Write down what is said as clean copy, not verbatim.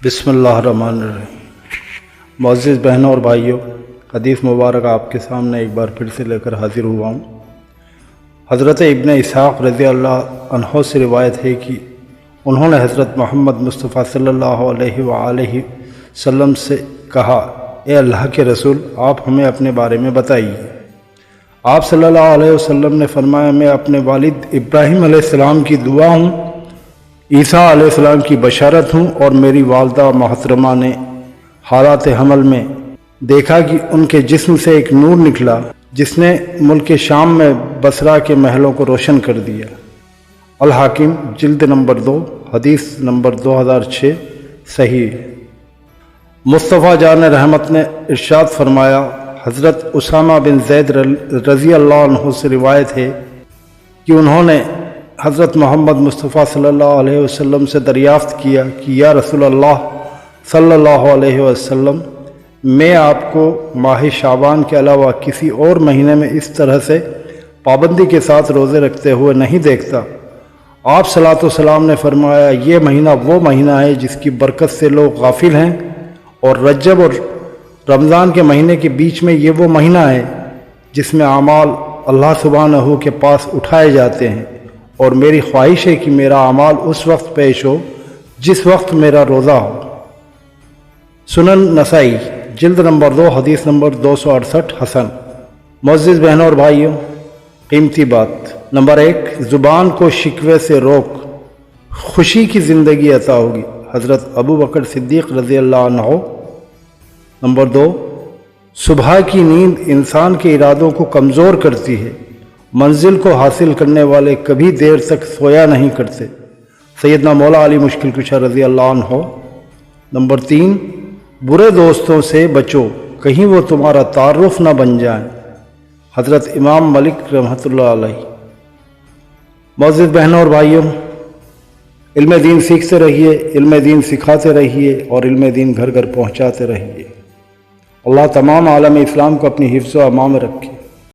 बिस्मिल्लाहिर्रहमानिर्रहीम। मुअज़्ज़िज़ बहनों और भाइयों, हदीस मुबारक आपके सामने एक बार फिर से लेकर हाजिर हुआ हूँ। हज़रत इब्न इसहाक़ रज़ी अल्लाह अन्हो से रिवायत है कि उन्होंने हज़रत मोहम्मद मुस्तफ़ा सल्लल्लाहु अलैहि वसल्लम से कहा, ए अल्लाह के रसूल, आप हमें अपने बारे में बताइए। आप सल्लल्लाहु अलैहि वसल्लम ने फरमाया, मैं अपने वालिद इब्राहीम अलैहिस्सलाम की दुआ हूँ, ईसा अलैहिस्सलाम की बशारत हूँ, और मेरी वालदा मोहतरमा ने हालात हमल में देखा कि उनके जिस्म से एक नूर निकला जिसने मुल्क शाम में बसरा के महलों को रोशन कर दिया। अल हाकिम जिल्द नंबर 2 हदीस नंबर 2006 सही। मुस्तफ़ा जान रहमत ने इरशाद फरमाया, हज़रत उसामा बिन ज़ैद रज़ी अल्लाह अन्हु से रिवायत है कि उन्होंने हज़रत मोहम्मद मुस्तफ़ा सल्लल्लाहु अलैहि वसल्लम से दरियाफ़्त किया कि या रसूल अल्लाह सल्लल्लाहु अलैहि वसल्लम, मैं आपको माह शाबान के अलावा किसी और महीने में इस तरह से पाबंदी के साथ रोज़े रखते हुए नहीं देखता। आप सलातो सलाम ने फरमाया, ये महीना वो महीना है जिसकी बरकत से लोग गाफिल हैं, और रजब और रमज़ान के महीने के बीच में ये वो महीना है जिसमें अमाल अल्लाह सुब्हानहू के पास उठाए जाते हैं, और मेरी ख्वाहिश है कि मेरा अमाल उस वक्त पेश हो जिस वक्त मेरा रोज़ा हो। सुनन नसाई जिल्द नंबर 2 हदीस नंबर 268 हसन। मुअज़्ज़िज़ बहनों और भाइयों, कीमती बात नंबर 1, ज़ुबान को शिकवे से रोक, खुशी की ज़िंदगी अता होगी। हज़रत अबू बकर सिद्दीक़ रज़ी अल्लाह अन्हु। नंबर 2, सुबह की नींद इंसान के इरादों को कमज़ोर करती है। मंजिल को हासिल करने वाले कभी देर तक सोया नहीं करते। सैयदना मौला अली मुश्किल कुशा रज़ी अल्लाह अन्हु। नंबर 3, बुरे दोस्तों से बचो, कहीं वो तुम्हारा तारुफ ना बन जाए। हज़रत इमाम मलिक रहमतुल्लाह अलैह। मुअज़्ज़िज़ बहनों और भाइयों, इल्म दीन सीखते रहिए, इल्म दीन सिखाते रहिए, और इल्म दीन घर घर पहुँचाते रहिए। अल्लाह तमाम आलम इस्लाम को अपनी हिफ्ज़ व अमान में रखे।